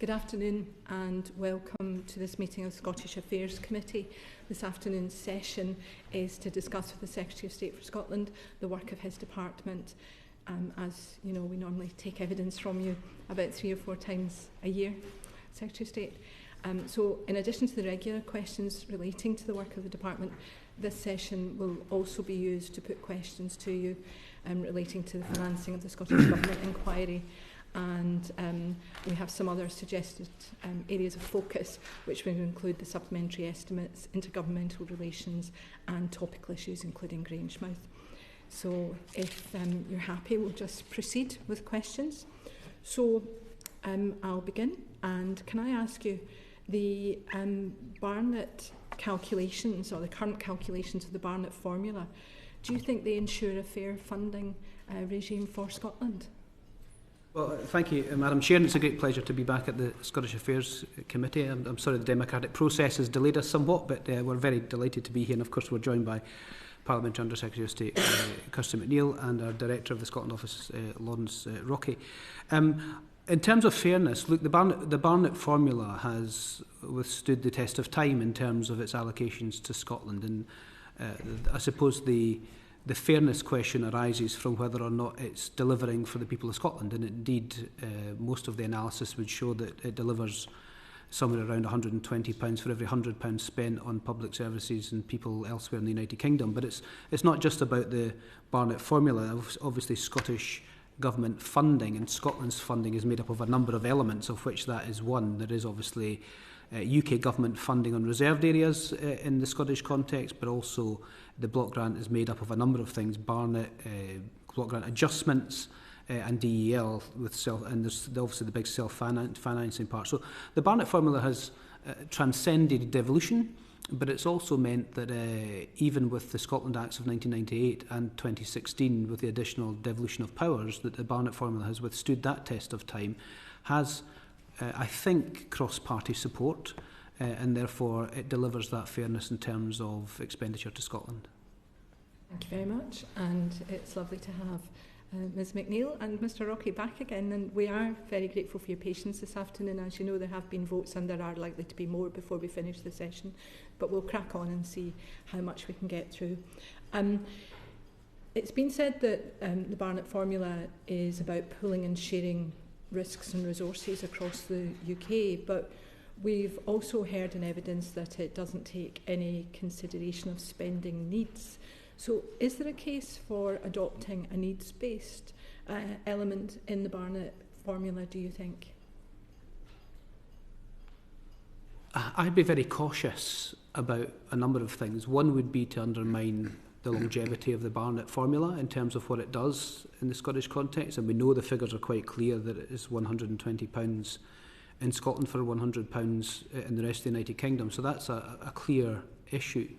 Good afternoon and welcome to this meeting of the Scottish Affairs Committee. This afternoon's session is to discuss with the Secretary of State for Scotland the work of his department. As you know, we normally take evidence from you about 3 or 4 times a year, Secretary of State. So in addition to the regular questions relating to the work of the department, this session will also be used to put questions to you relating to the financing of the Scottish Government inquiry. And we have some other suggested areas of focus, which will include the supplementary estimates, intergovernmental relations and topical issues, including Grangemouth. So if you're happy, we'll just proceed with questions. So I'll begin. And can I ask you, the Barnett calculations, or the current calculations of the Barnett formula, do you think they ensure a fair funding regime for Scotland? Well, thank you, Madam Chair. It's a great pleasure to be back at the Scottish Affairs Committee. I'm sorry the democratic process has delayed us somewhat, but we're very delighted to be here. And of course, we're joined by Parliamentary Under Secretary of State Kirsty McNeill and our Director of the Scotland Office, Lawrence Rockey. In terms of fairness, look, the Barnett formula has withstood the test of time in terms of its allocations to Scotland, and I suppose the fairness question arises from whether or not it's delivering for the people of Scotland, and indeed most of the analysis would show that it delivers somewhere around £120 for every £100 spent on public services and people elsewhere in the United Kingdom. But it's not just about the Barnett formula. Obviously, Scottish Government funding and Scotland's funding is made up of a number of elements, of which that is one. There is obviously UK Government funding on reserved areas in the Scottish context, but also the block grant is made up of a number of things: Barnett, block grant adjustments, and DEL and there's obviously the big self-financing part. So the Barnett formula has transcended devolution, but it's also meant that even with the Scotland Acts of 1998 and 2016, with the additional devolution of powers, that the Barnett formula has withstood that test of time, has, I think, cross-party support, and therefore it delivers that fairness in terms of expenditure to Scotland. Thank you very much, and it's lovely to have Ms McNeill and Mr Rockey back again, and we are very grateful for your patience this afternoon. As you know, there have been votes and there are likely to be more before we finish the session, but we'll crack on and see how much we can get through. It's been said that the Barnett formula is about pooling and sharing risks and resources across the UK, but we've also heard in evidence that it doesn't take any consideration of spending needs. So is there a case for adopting a needs-based element in the Barnett formula, do you think? I'd be very cautious about a number of things. One would be to undermine the longevity of the Barnett formula in terms of what it does in the Scottish context, and we know the figures are quite clear that it is £120 in Scotland for £100 in the rest of the United Kingdom. So that's a clear issue.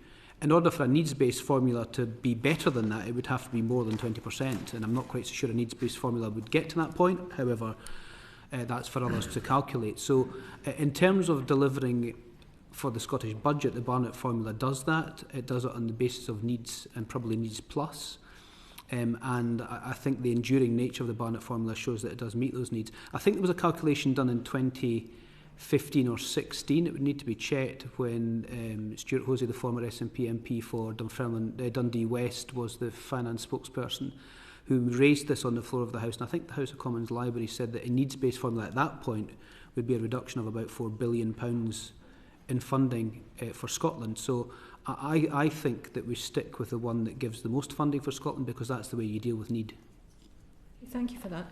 In order for a needs-based formula to be better than that, it would have to be more than 20%, and I'm not quite so sure a needs-based formula would get to that point. However, that's for others to calculate. So in terms of delivering for the Scottish budget, the Barnett formula does that. It does it on the basis of needs and probably needs plus. And I think the enduring nature of the Barnett formula shows that it does meet those needs. I think there was a calculation done in 2015 or 16. It would need to be checked when Stuart Hosey, the former SNP MP for Dundee West, was the finance spokesperson, who raised this on the floor of the House. And I think the House of Commons Library said that a needs-based formula at that point would be a reduction of about £4 billion in funding for Scotland. So I think that we stick with the one that gives the most funding for Scotland, because that's the way you deal with need. Thank you for that.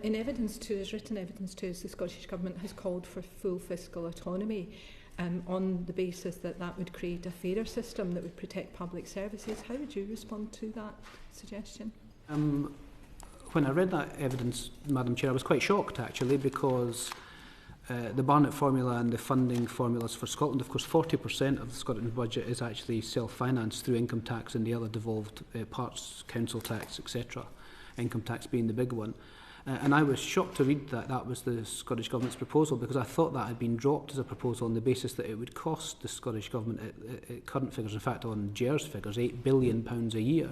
In evidence to us, written evidence to us, the Scottish Government has called for full fiscal autonomy on the basis that that would create a fairer system that would protect public services. How would you respond to that suggestion? When I read that evidence, Madam Chair, I was quite shocked actually, because the Barnett formula and the funding formulas for Scotland, of course 40% of the Scotland budget is actually self-financed through income tax and the other devolved parts, council tax, etc. Income tax being the big one. And I was shocked to read that that was the Scottish Government's proposal, because I thought that had been dropped as a proposal on the basis that it would cost the Scottish Government, at current figures, in fact on GER's figures, £8 billion a year.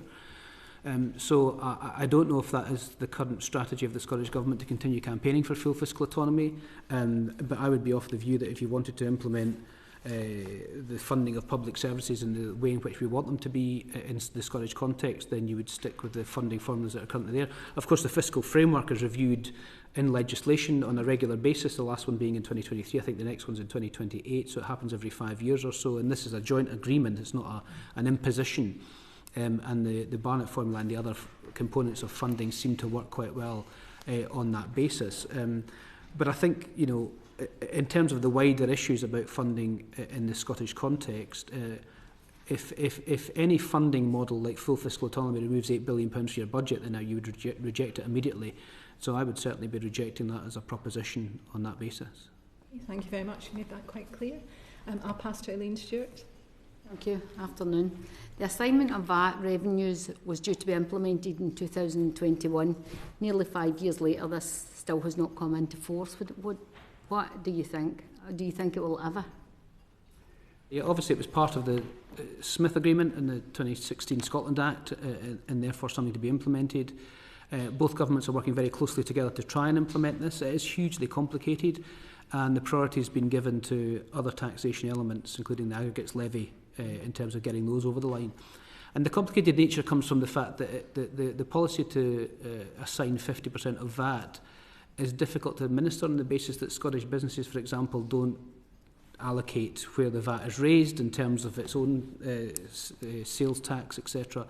So I don't know if that is the current strategy of the Scottish Government to continue campaigning for full fiscal autonomy, but I would be of the view that if you wanted to implement the funding of public services in the way in which we want them to be in the Scottish context, then you would stick with the funding formulas that are currently there. Of course, the fiscal framework is reviewed in legislation on a regular basis, the last one being in 2023. I think the next one's in 2028, so it happens every 5 years or so, and this is a joint agreement, it's not an imposition. And the Barnett formula and the other components of funding seem to work quite well on that basis. But I think, you know, in terms of the wider issues about funding in the Scottish context, if any funding model like full fiscal autonomy removes £8 billion from your budget, then now you would reject it immediately. So I would certainly be rejecting that as a proposition on that basis. Thank you very much. You made that quite clear. I'll pass to Elaine Stewart. Thank you. Afternoon. The assignment of VAT revenues was due to be implemented in 2021. Nearly 5 years later, this still has not come into force. What do you think? Do you think it will ever? Yeah, obviously it was part of the Smith Agreement and the 2016 Scotland Act, and therefore something to be implemented. Both governments are working very closely together to try and implement this. It is hugely complicated, and the priority has been given to other taxation elements, including the aggregates levy, in terms of getting those over the line. And the complicated nature comes from the fact that the policy to assign 50% of VAT is difficult to administer on the basis that Scottish businesses, for example, don't allocate where the VAT is raised in terms of its own sales tax, etc.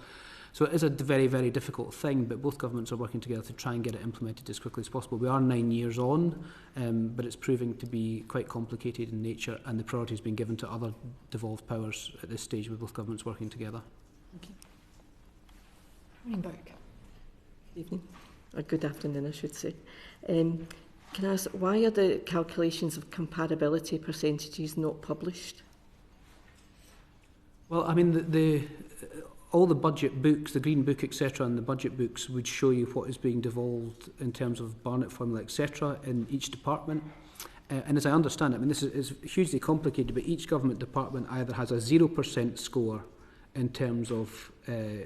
So it is a very, very difficult thing, but both governments are working together to try and get it implemented as quickly as possible. We are 9 years on, but it's proving to be quite complicated in nature, and the priority has been given to other devolved powers at this stage, with both governments working together. Thank you. Burke. Evening, or good afternoon, I should say. Can I ask, why are the calculations of comparability percentages not published? Well, I mean, all the budget books, the Green Book, etc., and the budget books would show you what is being devolved in terms of Barnett formula, etc., in each department. And as I understand it, I mean, this is hugely complicated, but each government department either has a 0% score in terms of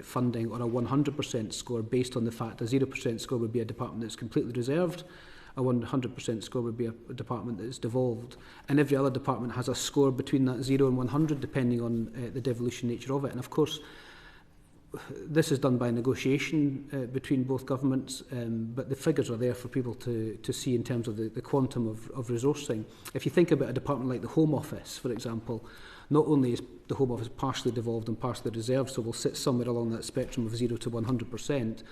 funding or a 100% score based on the fact a 0% score would be a department that's completely reserved, a 100% score would be a department that is devolved, and every other department has a score between that 0 and 100 depending on the devolution nature of it. And of course, this is done by negotiation between both governments, but the figures are there for people to see in terms of the quantum of resourcing. If you think about a department like the Home Office, for example, not only is the Home Office partially devolved and partially reserved, so we'll sit somewhere along that spectrum of 0 to 100%,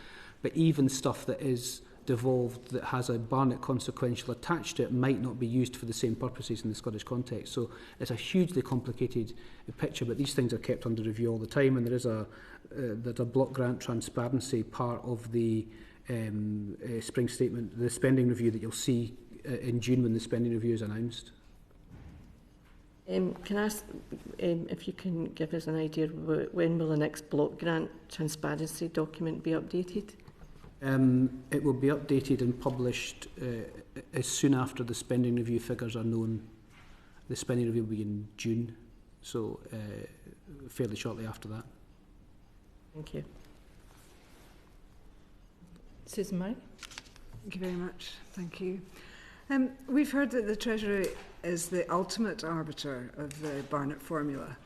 but even stuff that is devolved that has a Barnett consequential attached to it might not be used for the same purposes in the Scottish context. So it's a hugely complicated picture, but these things are kept under review all the time, and there's a block grant transparency part of the spring statement, the spending review that you'll see in June when the spending review is announced. Can I ask if you can give us an idea when will the next block grant transparency document be updated? It will be updated and published as soon after the spending review figures are known. The spending review will be in June, so fairly shortly after that. Thank you. Susan Murray. Thank you very much. Thank you. We've heard that the Treasury is the ultimate arbiter of the Barnett formula.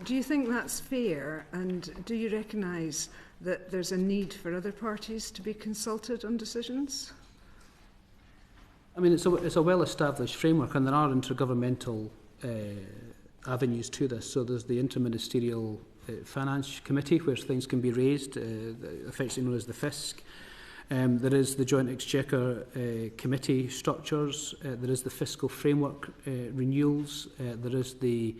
Do you think that's fair, and do you recognise that there's a need for other parties to be consulted on decisions? I mean, it's a well-established framework, and there are intergovernmental avenues to this. So there's the Interministerial Finance Committee, where things can be raised, affectionately known as the FISC. There is the Joint Exchequer Committee structures. There is the Fiscal Framework renewals. There is the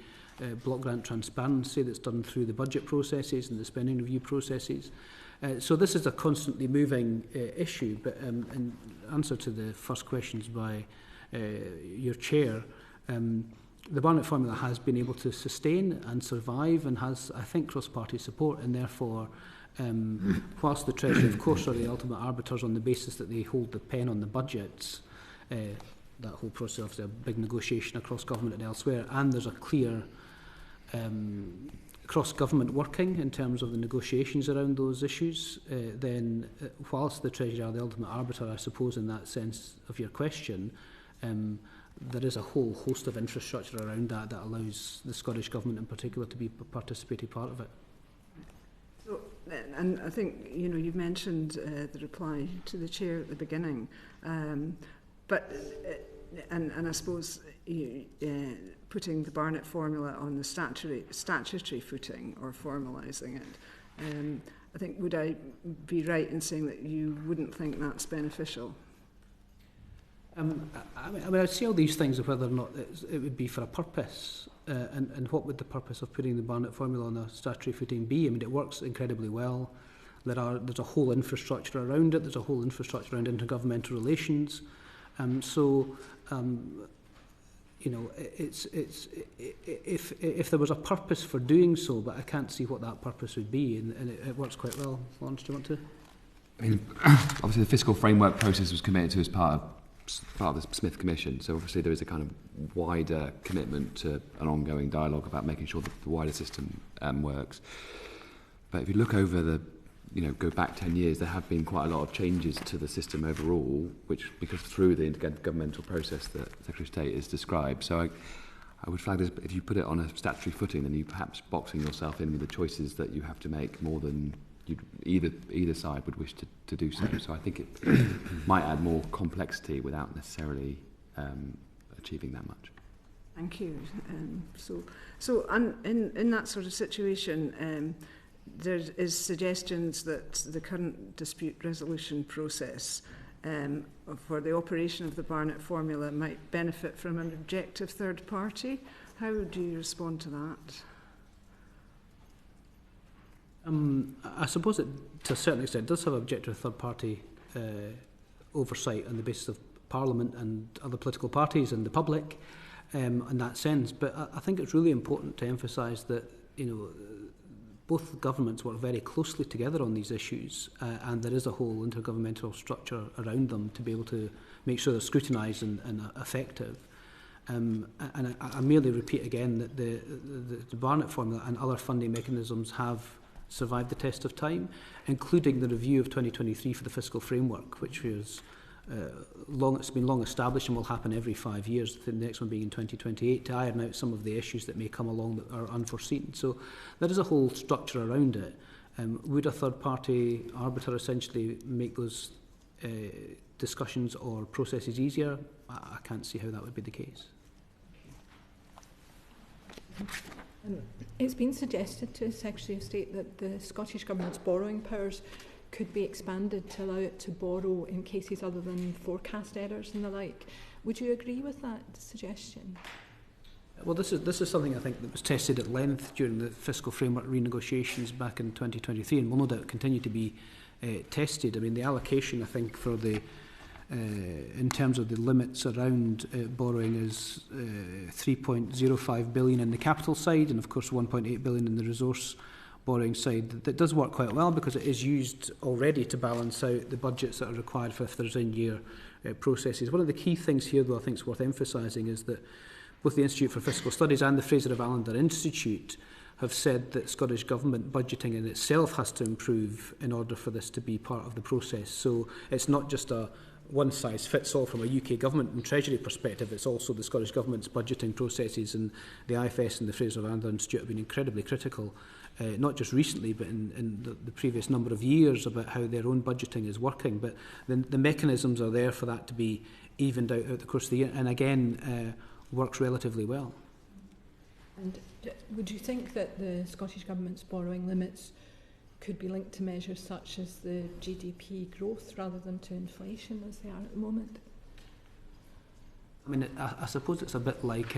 block grant transparency that's done through the budget processes and the spending review processes. So this is a constantly moving issue, but in answer to the first questions by your chair, the Barnett formula has been able to sustain and survive and has, I think, cross-party support, and therefore, whilst the Treasury, of course, are the ultimate arbiters on the basis that they hold the pen on the budgets, that whole process is a big negotiation across government and elsewhere, and there's a clear cross-government working in terms of the negotiations around those issues, then whilst the Treasury are the ultimate arbiter, I suppose in that sense of your question, there is a whole host of infrastructure around that that allows the Scottish Government in particular to be a participating part of it. So, and I think, you know, you've mentioned the reply to the Chair at the beginning, but I suppose putting the Barnett formula on the statutory footing or formalising it, I think, would I be right in saying that you wouldn't think that's beneficial? I mean, I'd say all these things of whether or not it would be for a purpose, and what would the purpose of putting the Barnett formula on a statutory footing be? I mean, it works incredibly well. There's a whole infrastructure around it. There's a whole infrastructure around intergovernmental relations. You know, if there was a purpose for doing so, but I can't see what that purpose would be, and it works quite well. Lawrence, do you want to? I mean, obviously the fiscal framework process was committed to as part of the Smith Commission, so obviously there is a kind of wider commitment to an ongoing dialogue about making sure that the wider system works. But if you look over go back 10 years, there have been quite a lot of changes to the system overall, which, because through the intergovernmental process that Secretary of State has described. So I would flag this, if you put it on a statutory footing, then you perhaps boxing yourself in with the choices that you have to make more than either side would wish to do so. So I think it might add more complexity without necessarily achieving that much. Thank you. So in that sort of situation, there is suggestions that the current dispute resolution process for the operation of the Barnett formula might benefit from an objective third party. How do you respond to that? I suppose it, to a certain extent, does have objective third-party oversight on the basis of Parliament and other political parties and the public in that sense. But I think it's really important to emphasise that, you know, both governments work very closely together on these issues, and there is a whole intergovernmental structure around them to be able to make sure they're scrutinised and effective. And I merely repeat again that the Barnett formula and other funding mechanisms have survived the test of time, including the review of 2023 for the fiscal framework, which was it's been long established and will happen every 5 years, the next one being in 2028, to iron out some of the issues that may come along that are unforeseen. So there is a whole structure around it. Would a third-party arbiter essentially make those discussions or processes easier? I can't see how that would be the case. It's been suggested to the Secretary of State that the Scottish Government's borrowing powers could be expanded to allow it to borrow in cases other than forecast errors and the like. Would you agree with that suggestion? Well, this is something I think that was tested at length during the fiscal framework renegotiations back in 2023, and will no doubt continue to be tested. I mean, the allocation, I think, for the in terms of the limits around borrowing is 3.05 billion in the capital side, and of course 1.8 billion in the resource borrowing side. That does work quite well because it is used already to balance out the budgets that are required for if there's in-year processes. One of the key things here, though, I think is worth emphasising is that both the Institute for Fiscal Studies and the Fraser of Allender Institute have said that Scottish Government budgeting in itself has to improve in order for this to be part of the process. So it's not just a one-size-fits-all from a UK Government and Treasury perspective, it's also the Scottish Government's budgeting processes, and the IFS and the Fraser of Allender Institute have been incredibly critical, not just recently but in the previous number of years, about how their own budgeting is working. But the mechanisms are there for that to be evened out the course of the year, and again works relatively well. And would you think that the Scottish Government's borrowing limits could be linked to measures such as the GDP growth rather than to inflation as they are at the moment? I mean, I suppose it's a bit like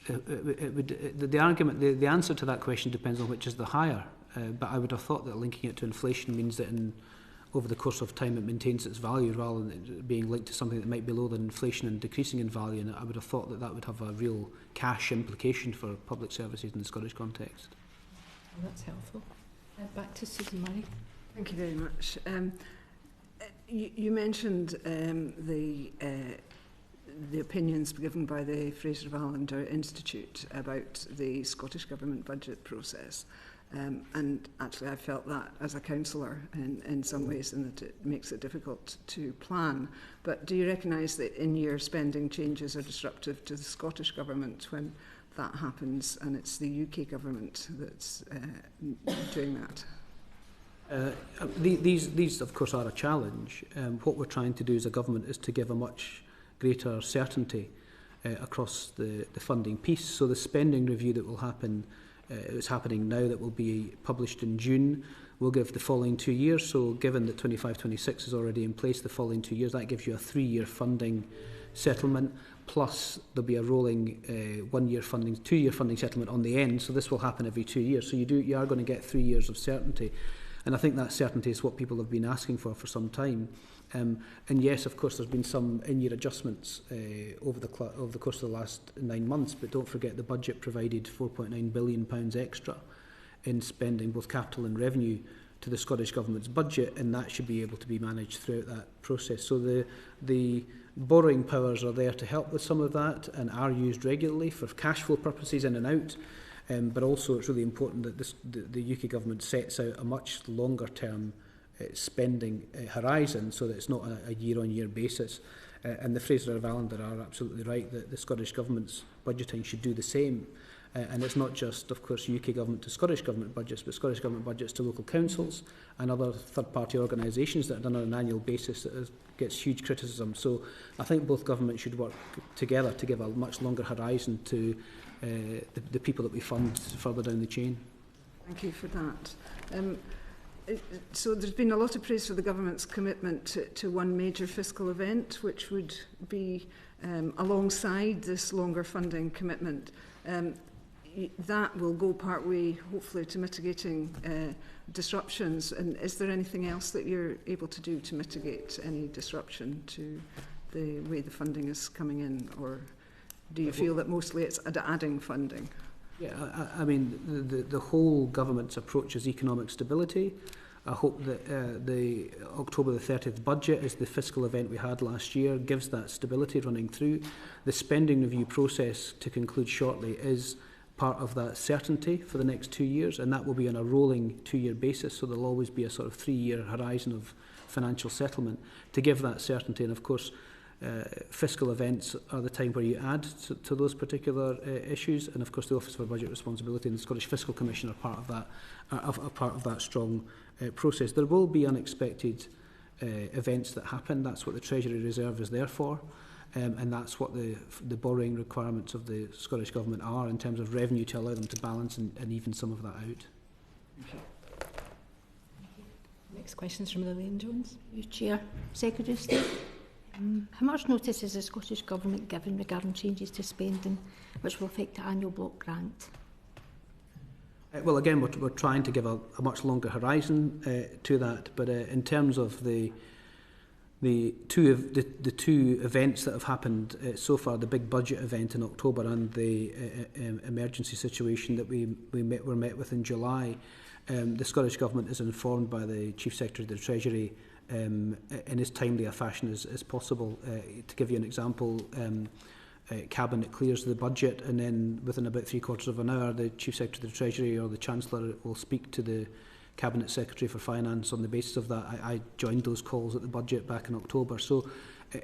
the argument. The answer to that question depends on which is the higher. But I would have thought that linking it to inflation means that over the course of time it maintains its value rather than it being linked to something that might be lower than inflation and decreasing in value. And I would have thought that would have a real cash implication for public services in the Scottish context. That's helpful. Back to Susan Murray. Thank you very much. You mentioned the the opinions given by the Fraser of Allender Institute about the Scottish Government budget process. And actually I felt that as a councillor in some ways, in that it makes it difficult to plan. But do you recognise that in-year spending changes are disruptive to the Scottish Government when that happens, and it's the UK Government that's doing that? These of course are a challenge. What we're trying to do as a government is to give a much greater certainty across the funding piece. So the spending review that will happen, it's happening now, that will be published in June, will give the following 2 years. So given that 25-26 is already in place, the following 2 years, that gives you a 3-year funding settlement, plus there'll be a rolling 1-year funding, 2-year funding settlement on the end. So this will happen every 2 years. So you are going to get 3 years of certainty. And I think that certainty is what people have been asking for some time. And yes, of course, there's been some in-year adjustments over the course of the last 9 months, but don't forget the budget provided £4.9 billion extra in spending, both capital and revenue, to the Scottish Government's budget, and that should be able to be managed throughout that process. So the borrowing powers are there to help with some of that and are used regularly for cash flow purposes in and out. But also it's really important that the UK Government sets out a much longer term spending horizon, so that it's not a year-on-year basis. And the Fraser of Allender are absolutely right that the Scottish Government's budgeting should do the same. And it's not just, of course, UK Government to Scottish Government budgets, but Scottish Government budgets to local councils and other third-party organisations that are done on an annual basis that gets huge criticism. So I think both governments should work together to give a much longer horizon to the people that we fund further down the chain. Thank you for that. So there's been a lot of praise for the government's commitment to one major fiscal event, which would be alongside this longer funding commitment. That will go part way, hopefully, to mitigating disruptions. And is there anything else that you're able to do to mitigate any disruption to the way the funding is coming in, or do you feel that mostly it's adding funding? Yeah, I mean, the whole government's approach is economic stability. I hope that the October the 30th budget, as the fiscal event we had last year, gives that stability running through. The spending review process, to conclude shortly, is part of that certainty for the next 2 years, and that will be on a rolling 2-year basis, so there'll always be a sort of 3-year horizon of financial settlement to give that certainty. And of course, fiscal events are the time where you add to those particular issues, and of course the Office for Budget Responsibility and the Scottish Fiscal Commission are part of that, are part of that strong process. There will be unexpected events that happen. That's what the Treasury Reserve is there for, and that's what the borrowing requirements of the Scottish Government are in terms of revenue, to allow them to balance and even some of that out. Next question is from Lillian Jones. You Chair, Secretary of State. How much notice is the Scottish Government given regarding changes to spending which will affect the annual block grant? Well, again, we're trying to give a much longer horizon to that, but in terms of the two events that have happened so far, the big budget event in October and the emergency situation that we were met with in July, the Scottish Government is informed by the Chief Secretary of the Treasury in as timely a fashion as possible. To give you an example, Cabinet clears the budget, and then within about 3/4 of an hour the Chief Secretary of the Treasury or the Chancellor will speak to the Cabinet Secretary for Finance on the basis of that. I joined those calls at the budget back in October. So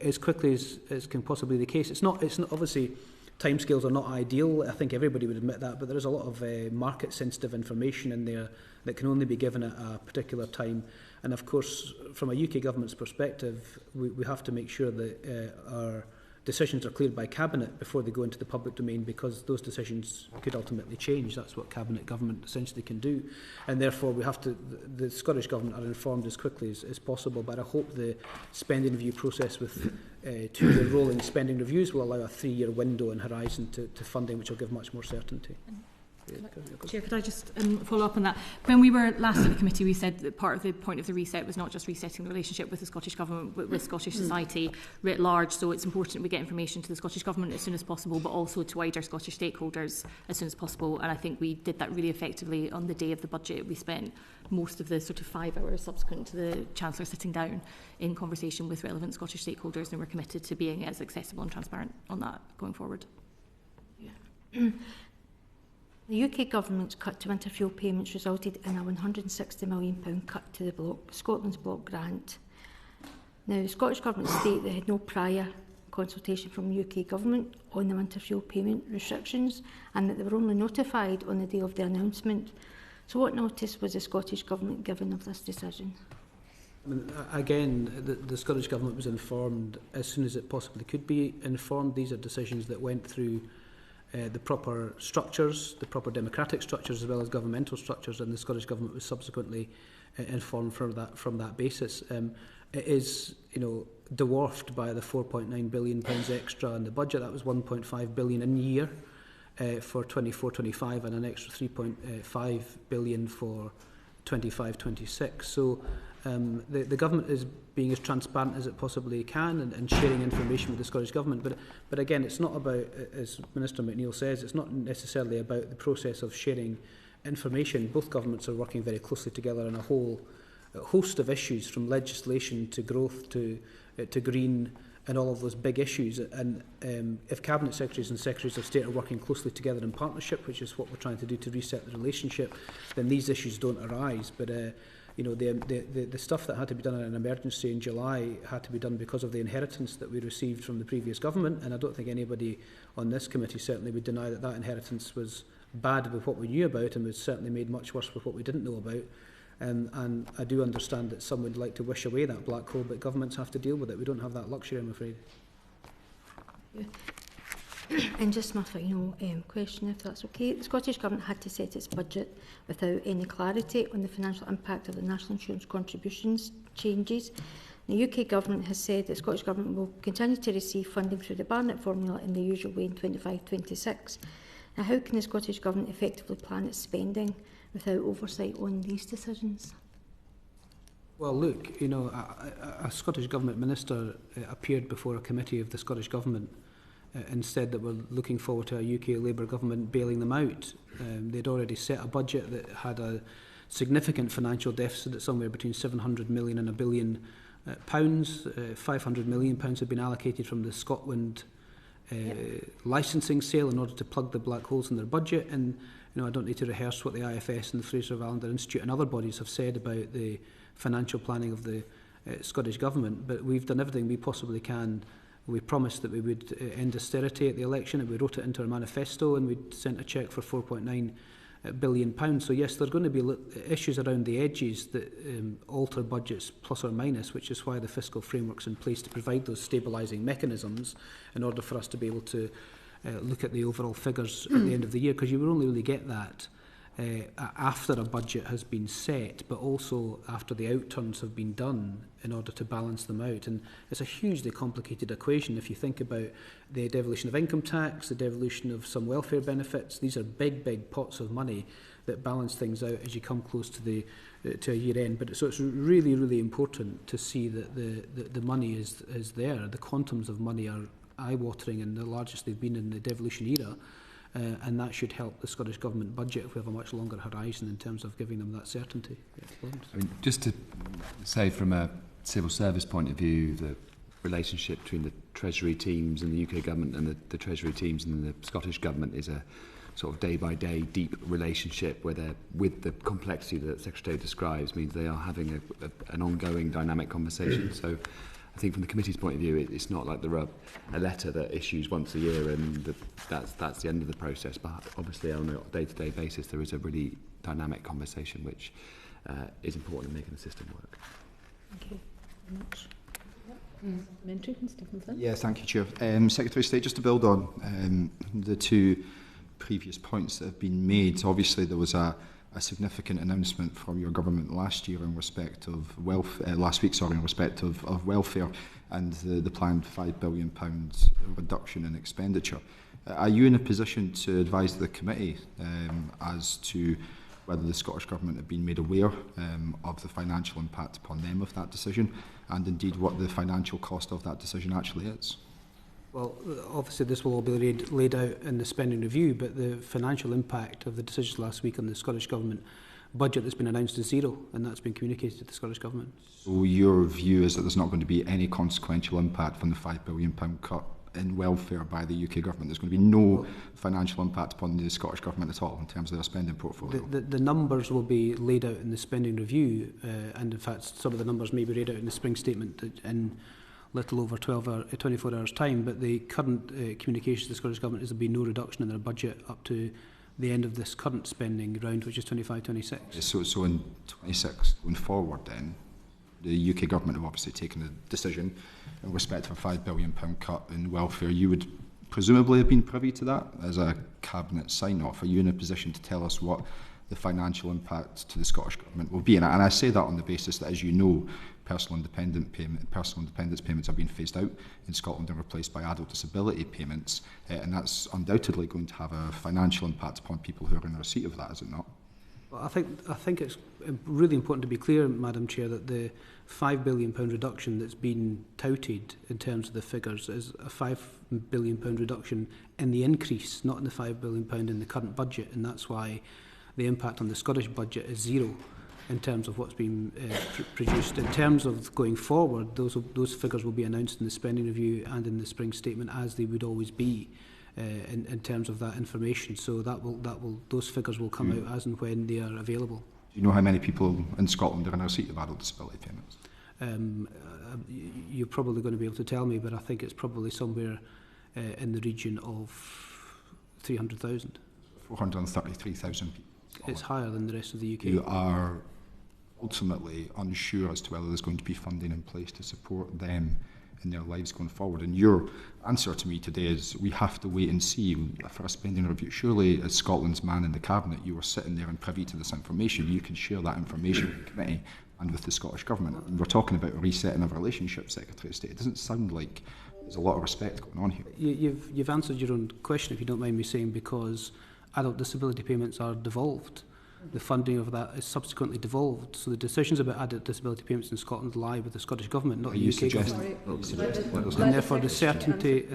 as quickly as can possibly be the case. It's not obviously, timescales are not ideal. I think everybody would admit that, but there is a lot of market sensitive information in there that can only be given at a particular time. And of course, from a UK Government's perspective, we have to make sure that our decisions are cleared by Cabinet before they go into the public domain, because those decisions could ultimately change. That's what Cabinet Government essentially can do. And therefore, we have to, the Scottish Government are informed as quickly as possible. But I hope the spending review process with 2-year rolling spending reviews will allow a 3-year window and horizon to funding, which will give much more certainty. Chair, could I just follow up on that? When we were last at the committee, we said that part of the point of the reset was not just resetting the relationship with the Scottish Government, but with Scottish society writ large. So it's important we get information to the Scottish Government as soon as possible, but also to wider Scottish stakeholders as soon as possible. And I think we did that really effectively on the day of the budget. We spent most of the sort of 5 hours subsequent to the Chancellor sitting down in conversation with relevant Scottish stakeholders, and we're committed to being as accessible and transparent on that going forward. Yeah. The UK Government's cut to winter fuel payments resulted in a £160 million cut to the Scotland's block grant. Now, the Scottish Government state they had no prior consultation from the UK Government on the winter fuel payment restrictions, and that they were only notified on the day of the announcement. So what notice was the Scottish Government given of this decision? I mean, again, the Scottish Government was informed as soon as it possibly could be informed. These are decisions that went through the proper structures, the proper democratic structures, as well as governmental structures, and the Scottish Government was subsequently informed from that basis. It is, dwarfed by the £4.9 billion extra in the budget. That was £1.5 billion in year for 24-25, and an extra £3.5 billion for 25-26. So the government is being as transparent as it possibly can and sharing information with the Scottish Government. But again, it's not about, as Minister McNeill says, it's not necessarily about the process of sharing information. Both governments are working very closely together on a host of issues, from legislation to growth to green and all of those big issues. And if Cabinet Secretaries and Secretaries of State are working closely together in partnership, which is what we're trying to do to reset the relationship, then these issues don't arise. But the stuff that had to be done in an emergency in July had to be done because of the inheritance that we received from the previous government, and I don't think anybody on this committee certainly would deny that that inheritance was bad with what we knew about, and was certainly made much worse with what we didn't know about. And I do understand that some would like to wish away that black hole, but governments have to deal with it. We don't have that luxury, I'm afraid. Yeah. And just my final question, if that's okay. The Scottish Government had to set its budget without any clarity on the financial impact of the National Insurance contributions changes. The UK Government has said that the Scottish Government will continue to receive funding through the Barnett formula in the usual way in 25-26. Now, how can the Scottish Government effectively plan its spending without oversight on these decisions? Well, look, a Scottish Government minister appeared before a committee of the Scottish Government and said that we're looking forward to a UK Labour government bailing them out. They'd already set a budget that had a significant financial deficit at somewhere between 700 million and £1 billion. £500 million had been allocated from the ScotWind licensing sale in order to plug the black holes in their budget. And I don't need to rehearse what the IFS and the Fraser of Allender Institute and other bodies have said about the financial planning of the Scottish Government. But we've done everything we possibly can. We promised that we would end austerity at the election, and we wrote it into our manifesto, and we sent a cheque for £4.9 billion. So yes, there are going to be issues around the edges that alter budgets plus or minus, which is why the fiscal framework's in place to provide those stabilising mechanisms in order for us to be able to look at the overall figures at the end of the year, because you will only really get that after a budget has been set, but also after the outturns have been done in order to balance them out. And it's a hugely complicated equation if you think about the devolution of income tax, the devolution of some welfare benefits. These are big pots of money that balance things out as you come close to a year end. But so it's really important to see that the money is there. The quantums of money are eye-watering and the largest they've been in the devolution era. And that should help the Scottish Government budget if we have a much longer horizon in terms of giving them that certainty. I mean, just to say from a civil service point of view, the relationship between the Treasury teams and the UK Government and the Treasury teams and the Scottish Government is a sort of day-by-day deep relationship where they're, with the complexity that Secretary describes, means they are having an ongoing dynamic conversation. So I think from the committee's point of view, it's not like there are a letter that issues once a year and that's the end of the process. But obviously on a day-to-day basis, there is a really dynamic conversation which is important in making the system work. Thank you very much. Yeah, thank you, Chair. Secretary of State, just to build on the two previous points that have been made, obviously there was a a significant announcement from your government last year in respect of last week, in respect of welfare and the planned £5 billion reduction in expenditure. Are you in a position to advise the committee as to whether the Scottish Government have been made aware of the financial impact upon them of that decision, and indeed what the financial cost of that decision actually is? Well, obviously this will all be laid out in the spending review, but the financial impact of the decisions last week on the Scottish Government budget that's been announced is zero, and that's been communicated to the Scottish Government. So your view is that there's not going to be any consequential impact from the £5 billion cut in welfare by the UK Government? There's going to be no financial impact upon the Scottish Government at all in terms of their spending portfolio? The numbers will be laid out in the spending review, and in fact some of the numbers may be laid out in the spring statement in little over 24 hours time, but the current communication to the Scottish Government is there will be no reduction in their budget up to the end of this current spending round, which is 25-26. So in 26 going forward then, the UK Government have obviously taken a decision in respect of a £5 billion cut in welfare. You would presumably have been privy to that as a cabinet sign-off. Are you in a position to tell us what the financial impact to the Scottish Government will be? And I say that on the basis that, as you know, personal independence payments are being phased out in Scotland and replaced by adult disability payments, and that's undoubtedly going to have a financial impact upon people who are in receipt of that, is it not? Well, I think it's really important to be clear, Madam Chair, that the £5 billion reduction that's been touted in terms of the figures is a £5 billion reduction in the increase, not in the £5 billion in the current budget, and that's why the impact on the Scottish budget is zero in terms of what's been produced. In terms of going forward, those figures will be announced in the spending review and in the spring statement, as they would always be in terms of that information. So those figures will come out as and when they are available. Do you know how many people in Scotland are in receipt of adult disability payments? You're probably going to be able to tell me, but I think it's probably somewhere in the region of 300,000. 433,000 people. It's higher than the rest of the UK. You are ultimately unsure as to whether there's going to be funding in place to support them in their lives going forward. And your answer to me today is we have to wait and see for a spending review. Surely, as Scotland's man in the Cabinet, you were sitting there and privy to this information. You can share that information with the committee and with the Scottish Government. And we're talking about a resetting of relationship, Secretary of State. It doesn't sound like there's a lot of respect going on here. You've answered your own question, if you don't mind me saying, because adult disability payments are devolved. The funding of that is subsequently devolved. So the decisions about adult disability payments in Scotland lie with the Scottish Government, not the UK Government. And therefore the certainty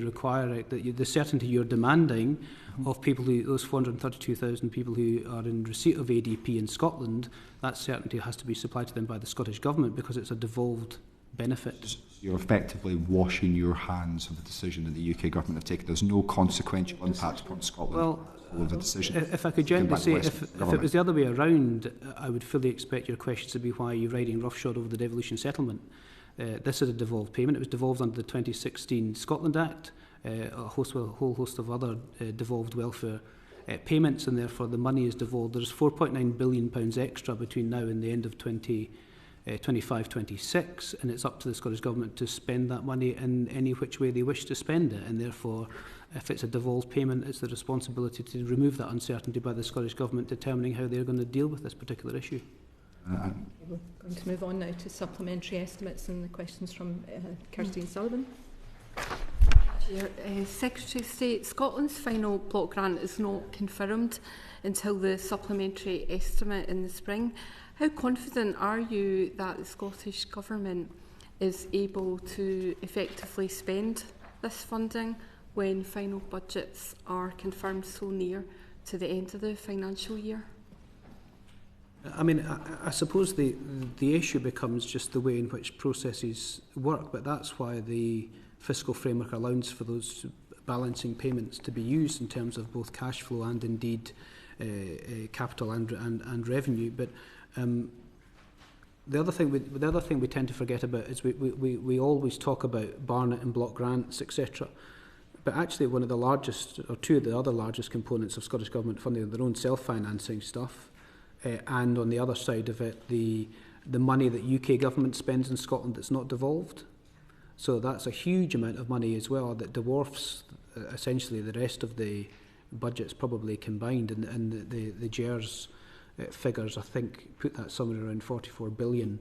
requiring the certainty you're demanding of people who, those 432,000 people who are in receipt of ADP in Scotland, that certainty has to be supplied to them by the Scottish Government because it's a devolved benefit. You're effectively washing your hands of the decision that the UK Government have taken. There's no consequential impact upon Scotland. Well, of the decision. If I could gently say, if it was the other way around, I would fully expect your questions to be why you're riding roughshod over the devolution settlement. This is a devolved payment. It was devolved under the 2016 Scotland Act, a whole host of other devolved welfare payments, and therefore the money is devolved. There's £4.9 billion extra between now and the end of 25-26, and it's up to the Scottish Government to spend that money in any which way they wish to spend it, and therefore if it's a devolved payment, it's the responsibility to remove that uncertainty by the Scottish Government determining how they're going to deal with this particular issue. We're going to move on now to supplementary estimates and the questions from Kirsty Sullivan. Secretary of State, Scotland's final block grant is not confirmed until the supplementary estimate in the spring. How confident are you that the Scottish Government is able to effectively spend this funding when final budgets are confirmed so near to the end of the financial year? I mean, I suppose the issue becomes just the way in which processes work, but that's why the fiscal framework allows for those balancing payments to be used in terms of both cash flow and indeed capital and revenue. But the other thing we tend to forget about is we always talk about Barnett and block grants, etc. But actually one of the largest, or two of the other largest components of Scottish Government funding are their own self-financing stuff, and on the other side of it, the money that UK Government spends in Scotland that's not devolved. So that's a huge amount of money as well that dwarfs essentially the rest of the budgets probably combined, and the GERS figures, I think, put that somewhere around 44 billion.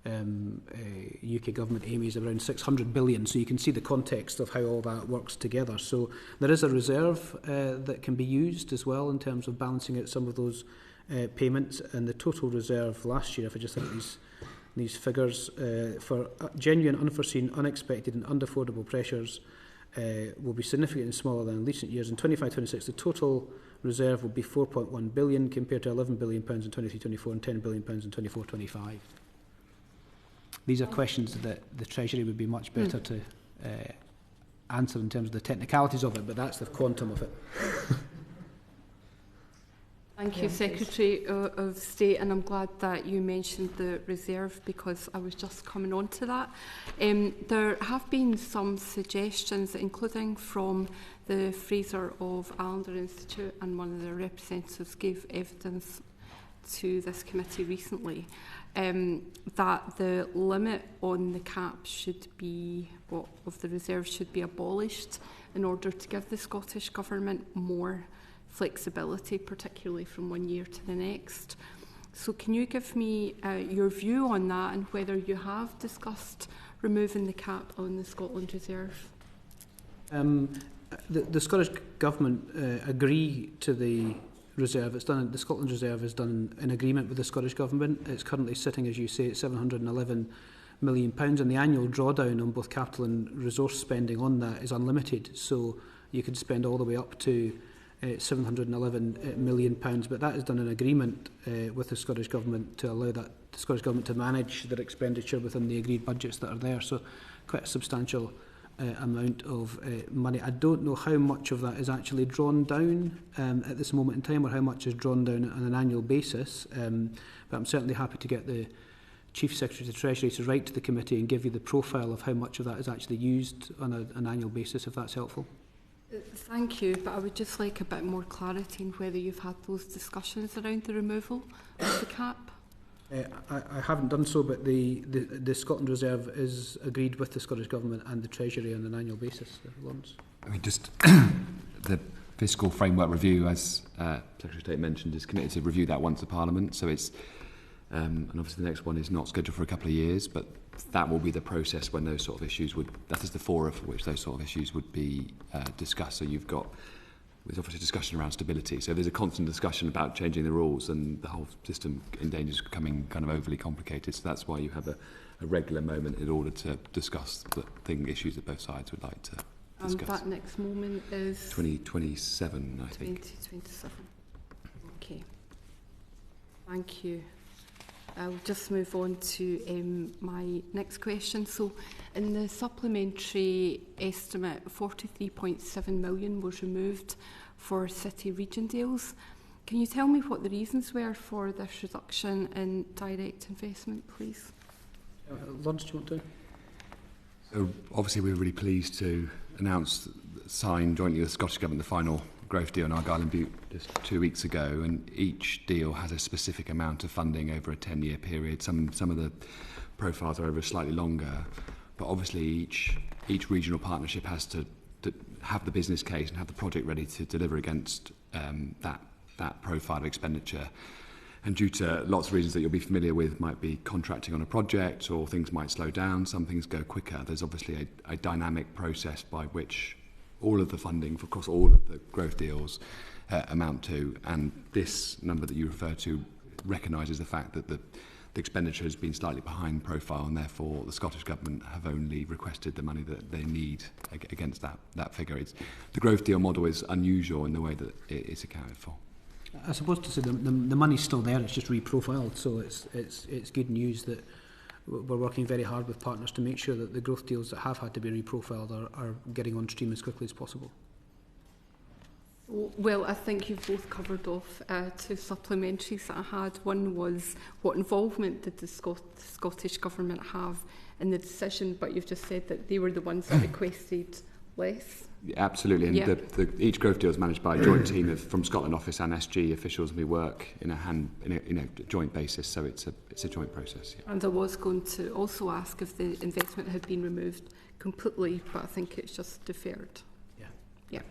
UK government aim is around 600 billion, so you can see the context of how all that works together. So there is a reserve that can be used as well in terms of balancing out some of those payments, and the total reserve last year, if I just look at these figures, for genuine, unforeseen, unexpected and unaffordable pressures will be significantly smaller than in recent years. In 25-26, the total reserve will be 4.1 billion compared to 11 billion pounds in 23-24 and 10 billion pounds in 24-25. These are questions that the Treasury would be much better to answer in terms of the technicalities of it, but that's the quantum of it. Thank you, Secretary of State, and I'm glad that you mentioned the reserve because I was just coming on to that. There have been some suggestions, including from the Fraser of Allender Institute, and one of their representatives gave evidence to this committee recently, that the limit on the cap should be, of the reserve should be abolished in order to give the Scottish Government more flexibility, particularly from one year to the next. So can you give me your view on that and whether you have discussed removing the cap on the Scotland Reserve? The Scottish Government agree to the reserve. It's done. The Scotland Reserve is done in agreement with the Scottish Government. It's currently sitting, as you say, at £711 million, and the annual drawdown on both capital and resource spending on that is unlimited. So you could spend all the way up to £711 million, but that is done in agreement with the Scottish Government to allow the Scottish Government to manage their expenditure within the agreed budgets that are there. So quite a substantial amount of money. I don't know how much of that is actually drawn down at this moment in time, or how much is drawn down on an annual basis, but I'm certainly happy to get the Chief Secretary of the Treasury to write to the committee and give you the profile of how much of that is actually used on an annual basis, if that's helpful. Thank you, but I would just like a bit more clarity on whether you've had those discussions around the removal of the cap. I haven't done so, but the Scotland Reserve is agreed with the Scottish Government and the Treasury on an annual basis. Lawrence? I mean, just the fiscal framework review, as Secretary of State mentioned, is committed to review that once the Parliament. So it's, and obviously the next one is not scheduled for a couple of years, but that will be the process when those sort of issues would, that is the forum for which those sort of issues would be discussed. So there's obviously discussion around stability. So there's a constant discussion about changing the rules, and the whole system in danger is becoming kind of overly complicated. So that's why you have a regular moment in order to discuss the issues that both sides would like to discuss. And that next moment is 2027, I think. 2027. Okay. Thank you. I'll just move on to my next question. So in the supplementary estimate, 43.7 million was removed for city region deals. Can you tell me what the reasons were for this reduction in direct investment, please? Lawrence, do you want to? So obviously we were really pleased to announce, sign jointly with the Scottish Government, the final growth deal in Argyll and Bute just 2 weeks ago, and each deal has a specific amount of funding over a 10-year period. Some of the profiles are over slightly longer, but obviously each regional partnership has to have the business case and have the project ready to deliver against that profile of expenditure. And due to lots of reasons that you'll be familiar with, might be contracting on a project, or things might slow down, some things go quicker. There's obviously a dynamic process by which all of the funding for across all of the growth deals amount to, and this number that you refer to recognises the fact that the expenditure has been slightly behind profile, and therefore the Scottish Government have only requested the money that they need against that figure. The growth deal model is unusual in the way that it is accounted for. I suppose to say the money's still there, it's just reprofiled, so it's good news that we're working very hard with partners to make sure that the growth deals that have had to be reprofiled are getting on stream as quickly as possible. Well, I think you've both covered off two supplementaries that I had. One was what involvement did the Scottish Government have in the decision, but you've just said that they were the ones that requested less. Absolutely, and each growth deal is managed by a joint team from Scotland Office and SG officials, and we work in a joint basis, so it's a joint process. Yeah. And I was going to also ask if the investment had been removed completely, but I think it's just deferred. Yeah. Yeah,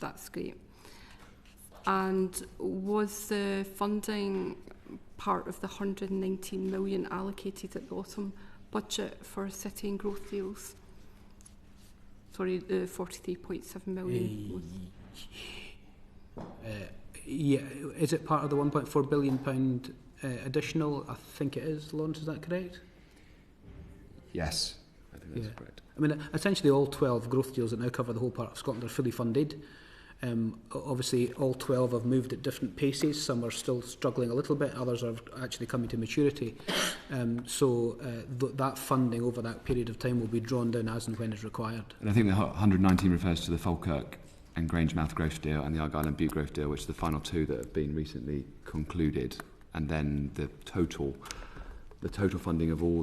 that's great. And was the funding part of the 119 million allocated at the autumn budget for city and growth deals? Sorry, the 43.7 million was... Yeah, is it part of the £1.4 billion additional? I think it is, Lawrence, is that correct? Yes, I think that's correct. I mean, essentially all 12 growth deals that now cover the whole part of Scotland are fully funded. Obviously, all 12 have moved at different paces. Some are still struggling a little bit, others are actually coming to maturity. That funding over that period of time will be drawn down as and when is required. And I think the 119 refers to the Falkirk and Grangemouth growth deal and the Argyll and Bute growth deal, which are the final two that have been recently concluded. And then the total funding of all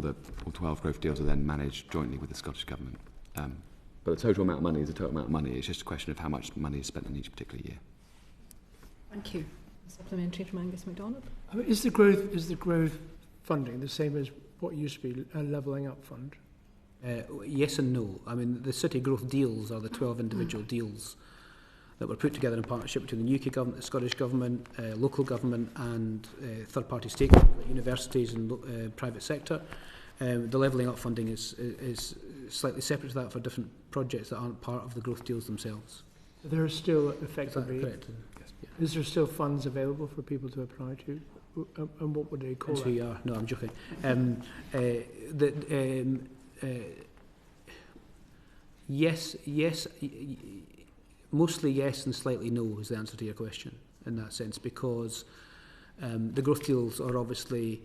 12 growth deals are then managed jointly with the Scottish Government. But the total amount of money is the total amount of money. It's just a question of how much money is spent in each particular year. Thank you. Supplementary from Angus MacDonald. I mean, is the growth funding the same as what used to be a levelling up fund? Yes and no. I mean, the city growth deals are the 12 individual deals that were put together in partnership between the UK government, the Scottish government, local government and third-party stakeholders, like universities and private sector. The levelling up funding is slightly separate to that for different projects that aren't part of the growth deals themselves. There are still effectively... Is that correct? Yes. Yeah. Is there still funds available for people to apply to? And what would they call That's that? who you are. No, I'm joking. Yes, mostly yes and slightly no is the answer to your question in that sense, because the growth deals are obviously,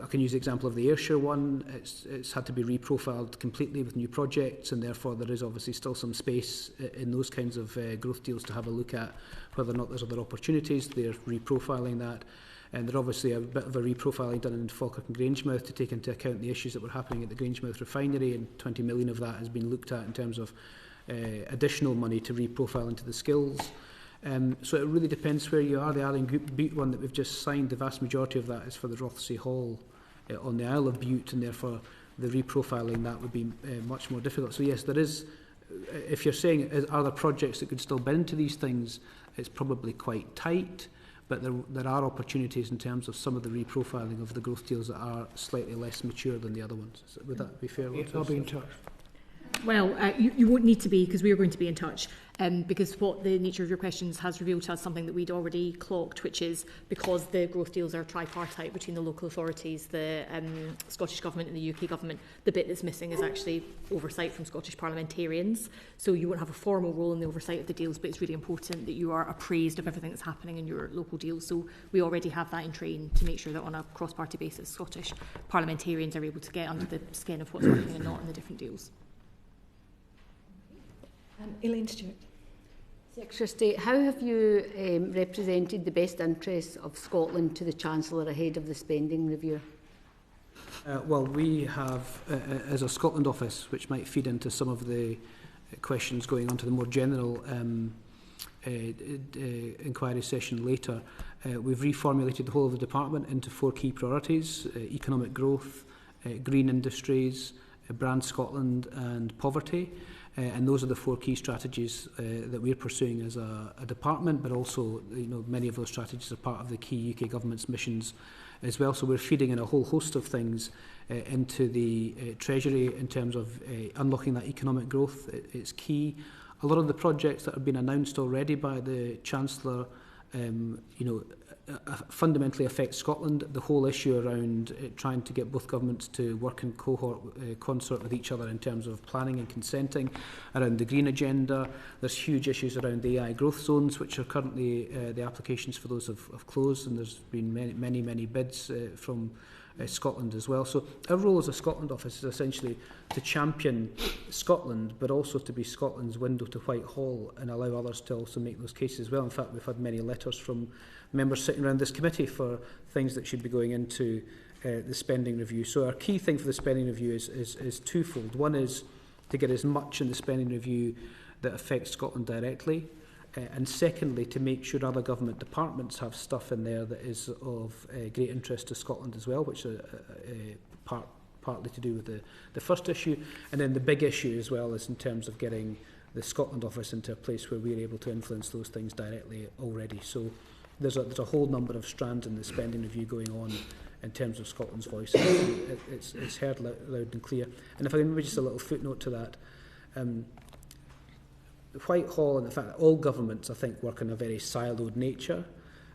I can use the example of the Ayrshire one, it's had to be reprofiled completely with new projects, and therefore there is obviously still some space in those kinds of growth deals to have a look at whether or not there's other opportunities. They're reprofiling that. And there's obviously a bit of a reprofiling done in Falkirk and Grangemouth to take into account the issues that were happening at the Grangemouth refinery, and 20 million of that has been looked at in terms of additional money to reprofile into the skills. So it really depends where you are. The Argyll and Bute one that we've just signed, the vast majority of that is for the Rothesay Hall on the Isle of Bute, and therefore the reprofiling that would be much more difficult. So yes, there is, if you're saying are there projects that could still bid into these things, it's probably quite tight. But there are opportunities in terms of some of the reprofiling of the growth deals that are slightly less mature than the other ones. Would that be fair? I'll be in touch. Well, you won't need to be, because we are going to be in touch, because what the nature of your questions has revealed to us something that we'd already clocked, which is because the growth deals are tripartite between the local authorities, the Scottish Government and the UK Government, the bit that's missing is actually oversight from Scottish parliamentarians. So you won't have a formal role in the oversight of the deals, but it's really important that you are appraised of everything that's happening in your local deals. So we already have that in train to make sure that on a cross-party basis, Scottish parliamentarians are able to get under the skin of what's happening and not in the different deals. Elaine Stewart. Secretary of State, how have you represented the best interests of Scotland to the Chancellor ahead of the spending review? Well, we have, as a Scotland office, which might feed into some of the questions going on to the more general inquiry session later, we've reformulated the whole of the department into 4 key priorities: economic growth, green industries, Brand Scotland and poverty. And those are the 4 key strategies that we're pursuing as a department, but also, many of those strategies are part of the key UK government's missions as well. So we're feeding in a whole host of things into the Treasury in terms of unlocking that economic growth. It's key. A lot of the projects that have been announced already by the Chancellor, fundamentally affect Scotland. The whole issue around trying to get both governments to work in concert with each other in terms of planning and consenting, around the green agenda. There's huge issues around the AI growth zones, which are currently, the applications for those have closed, and there's been many bids from Scotland as well. So our role as a Scotland office is essentially to champion Scotland, but also to be Scotland's window to Whitehall and allow others to also make those cases as well. In fact, we've had many letters from members sitting around this committee for things that should be going into the spending review. So our key thing for the spending review is twofold. One is to get as much in the spending review that affects Scotland directly, and secondly, to make sure other government departments have stuff in there that is of great interest to Scotland as well, which is partly to do with the first issue. And then the big issue as well is in terms of getting the Scotland office into a place where we're able to influence those things directly already. So there's a whole number of strands in the spending review going on in terms of Scotland's voice. It's heard loud and clear. And if I can maybe just a little footnote to that, Whitehall and the fact that all governments, I think, work in a very siloed nature,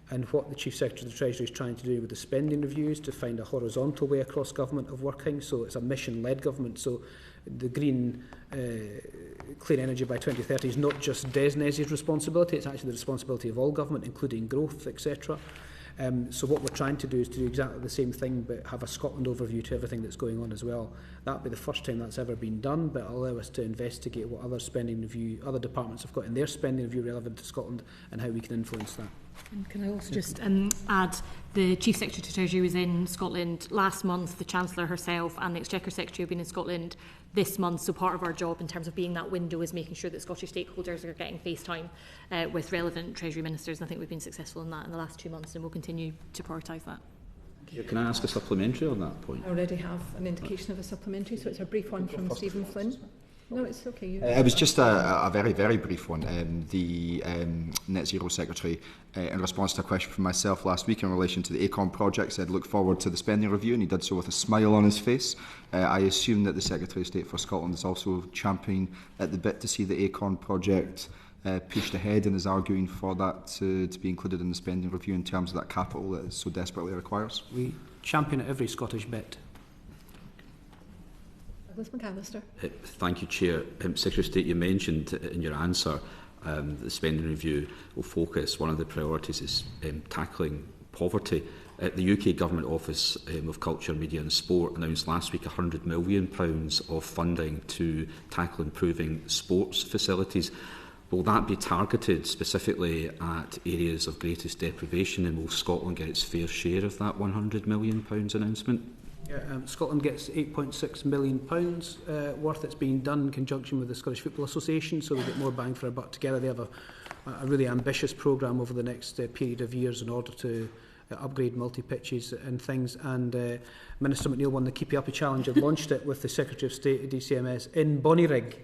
and what the Chief Secretary of the Treasury is trying to do with the spending reviews to find a horizontal way across government of working. So it's a mission-led government. So the green, clean energy by 2030 is not just DESNZ's responsibility, it's actually the responsibility of all government, including growth, etc. So what we're trying to do is to do exactly the same thing, but have a Scotland overview to everything that's going on as well. That'll be the first time that's ever been done, but it'll allow us to investigate what other spending review, other departments have got in their spending review relevant to Scotland, and how we can influence that. And can I also just add, the Chief Secretary to Treasury was in Scotland last month, the Chancellor herself and the Exchequer Secretary have been in Scotland this month, so part of our job in terms of being that window is making sure that Scottish stakeholders are getting FaceTime with relevant Treasury Ministers, and I think we've been successful in that in the last 2 months, and we'll continue to prioritise that. Can I ask a supplementary on that point? I already have an indication of a supplementary, so it's a brief one from Stephen Flynn. No, it's okay. It was just a very, very brief one. The Net Zero Secretary, in response to a question from myself last week in relation to the ACON project, said look forward to the spending review, and he did so with a smile on his face. I assume that the Secretary of State for Scotland is also championing at the bit to see the ACON project pushed ahead, and is arguing for that to be included in the spending review in terms of that capital that it so desperately requires. We champion at every Scottish bit. Douglas McAllister. Thank you, Chair. Secretary of State, you mentioned in your answer the spending review will focus, one of the priorities is tackling poverty. The UK Government Office of Culture, Media and Sport announced last week £100 million of funding to tackle improving sports facilities. Will that be targeted specifically at areas of greatest deprivation, and will Scotland get its fair share of that £100 million announcement? Yeah, Scotland gets £8.6 million worth. It's being done in conjunction with the Scottish Football Association, so we get more bang for our buck together. They have a really ambitious programme over the next period of years in order to upgrade multi-pitches and things, and Minister McNeill won the Keep You Uppy Challenge and launched it with the Secretary of State at DCMS in Bonnyrigg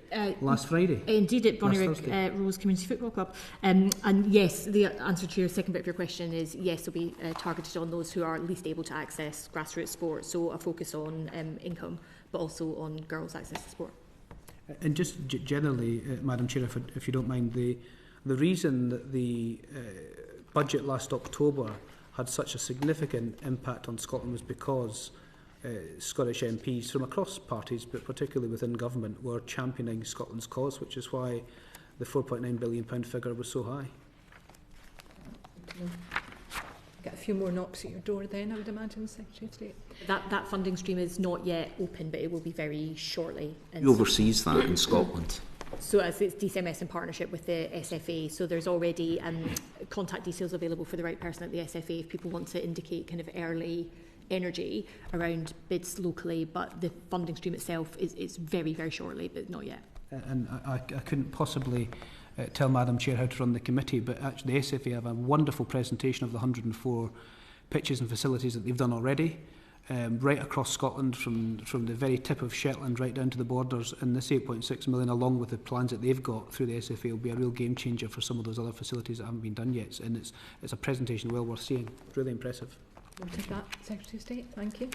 last Friday. Indeed, at Bonnyrigg Rose Community Football Club. And yes, the answer to your second bit of your question is yes, it'll be targeted on those who are least able to access grassroots sport, so a focus on income, but also on girls' access to sport. And just generally, Madam Chair, if you don't mind, the reason that the budget last October had such a significant impact on Scotland was because Scottish MPs from across parties, but particularly within government, were championing Scotland's cause, which is why the £4.9 billion figure was so high. Get a few more knocks at your door then, I would imagine, Secretary of State. That funding stream is not yet open, but it will be very shortly. Who oversees that in Scotland? So as it's DCMS in partnership with the SFA, so there's already contact details available for the right person at the SFA if people want to indicate kind of early energy around bids locally, but the funding stream itself is very, very shortly, but not yet. And I couldn't possibly tell Madam Chair how to run the committee, but actually the SFA have a wonderful presentation of the 104 pitches and facilities that they've done already. Right across Scotland, from the very tip of Shetland right down to the borders, and this 8.6 million, along with the plans that they've got through the SFA, will be a real game changer for some of those other facilities that haven't been done yet. And it's a presentation well worth seeing. Really impressive. Noted that, Secretary of State. Thank you.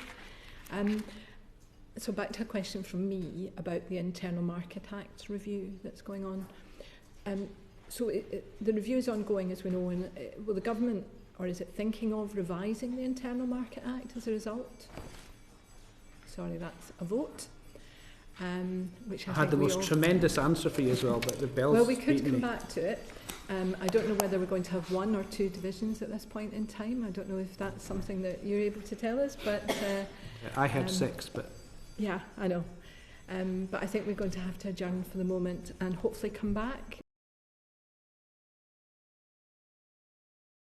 So back to a question from me about the Internal Market Act review that's going on. So the review is ongoing, as we know, and will the government, or is it thinking of revising the Internal Market Act as a result? Sorry, that's a vote. Which I had the most tremendous answer for you as well, but the bell's well, we could come back to it. I don't know whether we're going to have 1 or 2 divisions at this point in time. I don't know if that's something that you're able to tell us, but... I had 6, but... Yeah, I know. But I think we're going to have to adjourn for the moment and hopefully come back